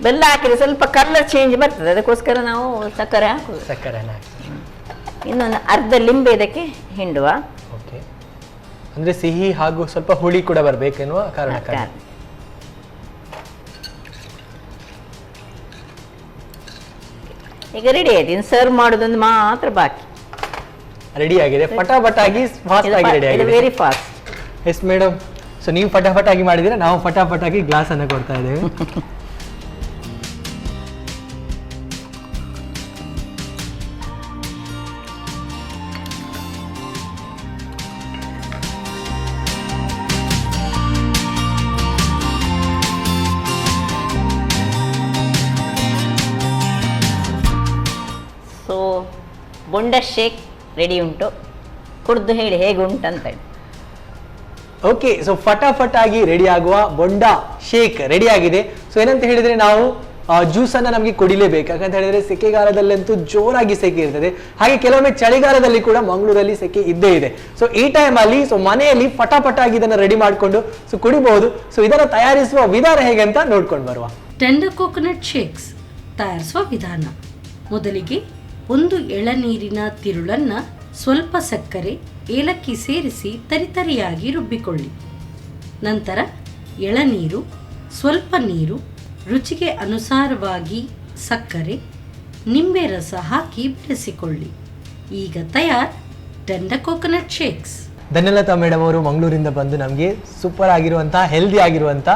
ಬೆಲ್ಲ ಹಾಕಿದ್ರೆ ಸ್ವಲ್ಪ ಕಲರ್ ಚೇಂಜ್ ಬರ್ತದೆ, ಅದಕ್ಕೋಸ್ಕರ ನಾವು ಸಕ್ಕರೆ ಹಾಕುದು. ಸಕ್ಕರೆನ ಇನ್ನೊಂದು ಅರ್ಧ ಲಿಂಬೆ ಇದಕ್ಕೆ ಹಿಂಡುವ. ಓಕೆ, ಅಂದ್ರೆ ಸಿಹಿ ಹಾಗೂ ಸ್ವಲ್ಪ ಹುಳಿ ಕೂಡ ಬರ್ಬೇಕೆನ್ನುವ ಕಾರಣಕ್ಕಾಗಿ. ಈಗ ರೆಡಿ ಆಯ್ತು, ಇನ್ನು ಸರ್ವ್ ಮಾಡೋದೊಂದು ಮಾತ್ರ ಬಾಕಿ. ರೆಡಿ ಆಗಿದೆ, ಪಟಾಪಟಾಗಿ ಫಾಸ್ಟ್ ಆಗಿ ರೆಡಿ ಆಗಿದೆ. Very fast. Yes madam. So ನೀವು ಪಟಾಪಟಾಗಿ ಮಾಡಿದ್ರೆ ನಾವು ಪಟಾಪಟಾಗಿ ಗ್ಲಾಸ್ ಅನ್ನು ಕೊಡ್ತಾ ಇದ್ದೇವೆ. ಸೊ ಬೊಂಡ ಶೇಕ್ ರೆಡಿ ಉಂಟು, ಕುಡ್ದು ಹೇಳಿ ಹೇಗೆ ಉಂಟಂತ ಹೇಳಿ. ಓಕೆ, ಸೊ ಫಟಾಫಟಾಗಿ ರೆಡಿ ಆಗುವ ಬೊಂಡ ಶೇಕ್ ರೆಡಿ ಆಗಿದೆ. ಸೊ ಏನಂತ ಹೇಳಿದ್ರೆ ನಾವು ಜ್ಯೂಸ್ ಅನ್ನ ನಮಗೆ ಕುಡಿಲೇಬೇಕು, ಯಾಕಂತ ಹೇಳಿದ್ರೆ ಸೆಕೆಗಾಲದಲ್ಲಂತೂ ಜೋರಾಗಿ ಸೆಕೆ ಇರ್ತದೆ, ಹಾಗೆ ಕೆಲವೊಮ್ಮೆ ಚಳಿಗಾಲದಲ್ಲಿ ಕೂಡ ಮಂಗಳೂರಲ್ಲಿ ಸೆಕೆ ಇದ್ದೇ ಇದೆ. ಸೊ ಈ ಟೈಮಲ್ಲಿ ಸೊ ಮನೆಯಲ್ಲಿ ಫಟಾಫಟಾಗಿ ಇದನ್ನ ರೆಡಿ ಮಾಡಿಕೊಂಡು ಸೊ ಕುಡಿಬಹುದು. ಸೊ ಇದನ್ನ ತಯಾರಿಸುವ ವಿಧಾನ ಹೇಗೆ ಅಂತ ನೋಡ್ಕೊಂಡು ಬರುವ. ಟೆಂಡರ್ ಕೋಕೋನಟ್ ಶೇಕ್ಸ್ ತಯಾರಿಸುವ ವಿಧಾನ. ಮೊದಲಿಗೆ ಒಂದು ಎಳನೀರಿನ ತಿರುಳನ್ನ ಸ್ವಲ್ಪ ಸಕ್ಕರೆ, ಏಲಕ್ಕಿ ಸೇರಿಸಿ ತರಿತರಿಯಾಗಿ ರುಬ್ಬಿಕೊಳ್ಳಿ. ನಂತರ ಎಳನೀರು, ಸ್ವಲ್ಪ ನೀರು, ರುಚಿಗೆ ಅನುಸಾರವಾಗಿ ಸಕ್ಕರೆ, ನಿಂಬೆ ರಸ ಹಾಕಿ ಬೆರೆಸಿಕೊಳ್ಳಿ. ಈಗ ತಯಾರ್ ಟೆಂಡರ್ ಕೋಕೋನಟ್ ಶೇಕ್ಸ್. ಧನ್ಯಲತಾ ಮೇಡಮ್ ಅವರು ಮಂಗಳೂರಿಂದ ಬಂದು ನಮಗೆ ಸೂಪರ್ ಆಗಿರುವಂತಹ ಹೆಲ್ದಿ ಆಗಿರುವಂಥ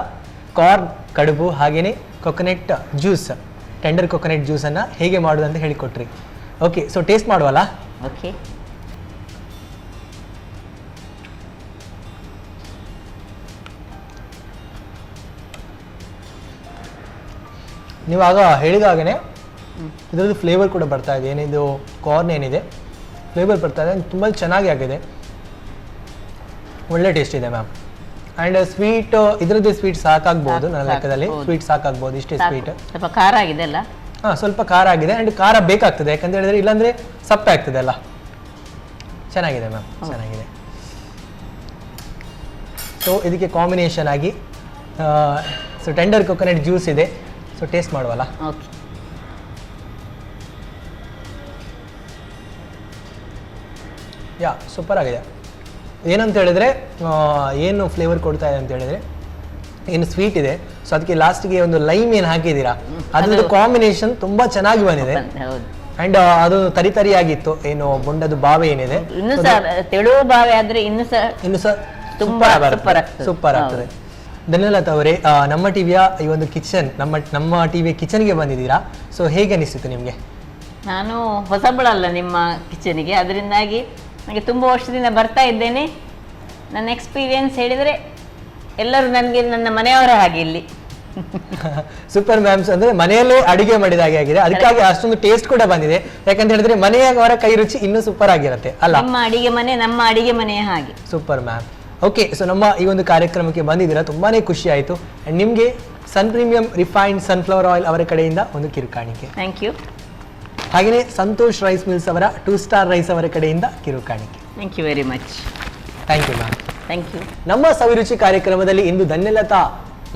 ಕಾರ್ನ್ ಕಡುಬು ಹಾಗೆಯೇ ಕೊಕೊನೆಟ್ ಜ್ಯೂಸ್, ಟೆಂಡರ್ ಕೊಕೊನೆಟ್ ಜ್ಯೂಸನ್ನು ಹೇಗೆ ಮಾಡೋದು ಅಂತ ಹೇಳಿಕೊಟ್ರಿ. ಓಕೆ, ಸೊ ಟೇಸ್ಟ್ ಮಾಡುವಲ್ಲ? ಓಕೆ. ನೀವು ಆಗ ಹೇಳಿದಾಗನೇ ಇದರದ್ದು ಫ್ಲೇವರ್ ಕೂಡ ಬರ್ತಾ ಇದೆ, ಏನಿದು ಕಾರ್ನ್ ಏನಿದೆ ಫ್ಲೇವರ್ ಬರ್ತಾ ಇದೆ, ತುಂಬ ಚೆನ್ನಾಗಿ ಆಗಿದೆ, ಒಳ್ಳೆ ಟೇಸ್ಟ್ ಇದೆ ಮ್ಯಾಮ್. ಆ್ಯಂಡ್ ಸ್ವೀಟ್ ಇದರದ್ದು ಸ್ವೀಟ್ ಸಾಕಾಗ್ಬೋದು, ನನ್ನ ಲೆಕ್ಕದಲ್ಲಿ ಸ್ವೀಟ್ ಸಾಕಾಗ್ಬೋದು, ಇಷ್ಟೇ ಸ್ವೀಟ್. ಸ್ವಲ್ಪ ಖಾರ ಆಗಿದೆ ಅಲ್ಲ? ಹಾಂ, ಸ್ವಲ್ಪ ಖಾರ ಆಗಿದೆ, ಆ್ಯಂಡ್ ಖಾರ ಬೇಕಾಗ್ತದೆ, ಯಾಕಂತ ಹೇಳಿದ್ರೆ ಇಲ್ಲಾಂದರೆ ಸಪ್ಪೆ ಆಗ್ತದೆ ಅಲ್ಲ. ಚೆನ್ನಾಗಿದೆ ಮ್ಯಾಮ್, ಚೆನ್ನಾಗಿದೆ. ಸೊ ಇದಕ್ಕೆ ಕಾಂಬಿನೇಷನ್ ಆಗಿ ಸೊ ಟೆಂಡರ್ ಕೊಕೊನಟ್ ಜ್ಯೂಸ್ ಇದೆ, ಸೊ ಟೇಸ್ಟ್ ಮಾಡುವಲ್ಲ? ಓಕೆ. ಯಾ, ಸೂಪರ್ ಆಗಿದೆ. ಏನಂತ ಹೇಳಿದ್ರೆ ಏನು ಫ್ಲೇವರ್ ಕೊಡ್ತಾ ಇದೆ ಅಂತ ಹೇಳಿದ್ರೆ, ಏನು ಸ್ವೀಟ್ ಇದೆ, ಸೊ ಅದಕ್ಕೆ ಲಾಸ್ಟ್ಗೆ ಒಂದು ಲೈಮ್ ಏನು ಹಾಕಿದ್ದೀರಾ, ಅದ್ರದ್ದು ಕಾಂಬಿನೇಷನ್ ತುಂಬಾ ಚೆನ್ನಾಗಿ ಬಂದಿದೆ. ಹೌದು. ಅಂಡ್ ಅದು ತರಿತರಿಯಾಗಿತ್ತು, ಏನು ಬೊಂಡದ ಬಾವೆ ಏನಿದೆ, ಇನ್ನು ಸಹ ತೆಳುವ ಬಾವೆ ಆದ್ರೆ ಇನ್ನು ಸಹ ತುಂಬಾ ಸೂಪರ್ ಸೂಪರ್ ಆಗ್ತದೆ. ಧನ್ಯಲತಾ ಅವರೇ, ನಮ್ಮ ಟಿವಿಯ ಈ ಒಂದು ಕಿಚನ್, ನಮ್ಮ ಟಿವಿಯ ಕಿಚನ್ಗೆ ಬಂದಿದ್ದೀರಾ, ಸೊ ಹೇಗೆ ಅನಿಸ್ತಿತ್ತು ನಿಮಗೆ? ನಾನು ಹೊಸಬಳಲ್ಲ ನಿಮ್ಮ ಕಿಚನಿಗೆ, ಅದರಿಂದಾಗಿ ನನಗೆ ತುಂಬ ವರ್ಷದಿಂದ ಬರ್ತಾ ಇದ್ದೇನೆ. ನನ್ನ ಎಕ್ಸ್ಪೀರಿಯನ್ಸ್ ಹೇಳಿದರೆ ಎಲ್ಲರೂ ನನಗೆ ನನ್ನ ಮನೆಯವರ ಹಾಗೆ ಇಲ್ಲಿ. ಸೂಪರ್ ಮ್ಯಾಮ್ಸ್, ಅಂದ್ರೆ ಮನೆಯಲ್ಲೇ ಅಡಿಗೆ ಮಾಡಿದ ಹಾಗೆ ಆಗಿದೆ, ಅದಕ್ಕಾಗಿ ಅಷ್ಟೊಂದು ಟೇಸ್ಟ್ ಕೂಡ ಬಂದಿದೆ. ಯಾಕಂತ ಹೇಳಿದ್ರೆ ಮನೆಯವರ ಕೈ ರುಚಿ ಇನ್ನೂ ಸೂಪರ್ ಆಗಿರುತ್ತೆ ಅಲ್ಲ? ನಿಮ್ಮ ಅಡಿಗೆ ಮನೆ ನಮ್ಮ ಅಡಿಗೆ ಮನೆಯ ಹಾಗೆ. Super ma'am. ಓಕೆ, ಸೊ ನಮ್ಮ ಈ ಒಂದು ಕಾರ್ಯಕ್ರಮಕ್ಕೆ ಬಂದಿದ್ದೀರಾ, ತುಂಬಾನೇ ಖುಷಿ ಆಯಿತು. ಆ್ಯಂಡ್ ನಿಮಗೆ ಸನ್ ಪ್ರೀಮಿಯಂ ರಿಫೈನ್ಡ್ ಸನ್ಫ್ಲವರ್ ಆಯಿಲ್ ಅವರ ಕಡೆಯಿಂದ ಒಂದು ಕಿರುಕಾಣಿಕೆ. Thank you. ಹಾಗೆಯೇ ಸಂತೋಷ್ ರೈಸ್ ಮಿಲ್ಸ್ ಅವರ 2 ಸ್ಟಾರ್ ರೈಸ್ ಅವರ ಕಡೆಯಿಂದ ಕಿರುಕಾಣಿಕೆ. Thank you very much. Thank you ma'am. Thank you. ನಮ್ಮ ಸವಿರುಚಿ ಕಾರ್ಯಕ್ರಮದಲ್ಲಿ ಇಂದು ಧನ್ಯಲತಾ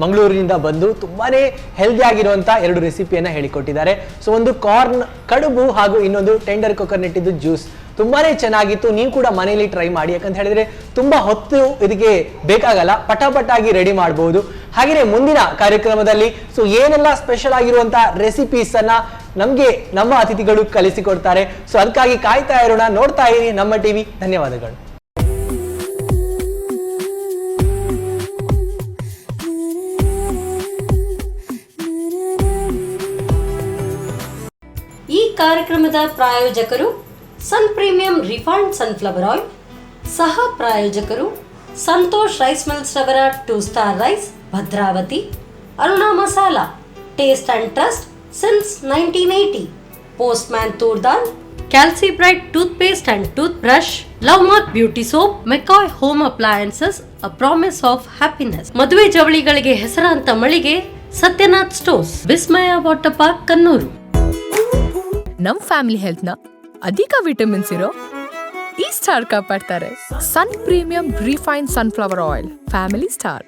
ಮಂಗಳೂರಿನಿಂದ ಬಂದು ತುಂಬಾನೇ ಹೆಲ್ದಿ ಆಗಿರುವಂಥ 2 ರೆಸಿಪಿಯನ್ನು ಹೇಳಿಕೊಟ್ಟಿದ್ದಾರೆ. ಸೊ ಒಂದು ಕಾರ್ನ್ ಕಡುಬು ಹಾಗೂ ಇನ್ನೊಂದು ಟೆಂಡರ್ ಕೊಕೊನಟ್ ಇದ್ದು ಜ್ಯೂಸ್ ತುಂಬಾನೇ ಚೆನ್ನಾಗಿತ್ತು. ನೀವು ಕೂಡ ಮನೆಯಲ್ಲಿ ಟ್ರೈ ಮಾಡಿ, ಯಾಕಂತ ಹೇಳಿದ್ರೆ ತುಂಬಾ ಹೊತ್ತು ಇದಕ್ಕೆ ಬೇಕಾಗಲ್ಲ, ಪಟಾಪಟಾಗಿ ರೆಡಿ ಮಾಡಬಹುದು. ಹಾಗೆಯೇ ಮುಂದಿನ ಕಾರ್ಯಕ್ರಮದಲ್ಲಿ ಸೊ ಏನೆಲ್ಲ ಸ್ಪೆಷಲ್ ಆಗಿರುವಂತಹ ರೆಸಿಪೀಸ್ ಅನ್ನ ನಮಗೆ ನಮ್ಮ ಅತಿಥಿಗಳು ಕಲಿಸಿಕೊಡ್ತಾರೆ. ಸೊ ಅದಕ್ಕಾಗಿ ಕಾಯ್ತಾ ಇರೋಣ, ನೋಡ್ತಾ ಇರಿ ನಮ್ಮ ಟಿವಿ. ಧನ್ಯವಾದಗಳು. ಈ ಕಾರ್ಯಕ್ರಮದ ಪ್ರಾಯೋಜಕರು Sun premium refined sunflower oil, ಸಹ ಪ್ರಾಯೋಜಕರು ಸಂತೋಷ್ ರೈಸ್ ಮಿಲ್ಸ್ ರವರ 2 star rice Bhadravati, Aruna masala taste and trust since 1980, postman toor dal, Calci bright toothpaste and toothbrush, love mark beauty soap, McCoy home appliances, a promise of happiness, ಮದುವೆ ಜವಳಿಗಳಿಗೆ ಹೆಸರಾಂತ ಮಳಿಗೆ Satyanath stores, Vismaya water park Kannur. ನಮ್ಮ family ಹೆಲ್ತ್ನ ಅಧಿಕ vitamins ಇರೋ ಈ ಸ್ಟಾರ್ ಕಾಪಾಡ್ತಾರೆ. Sun premium refine sunflower oil, family star.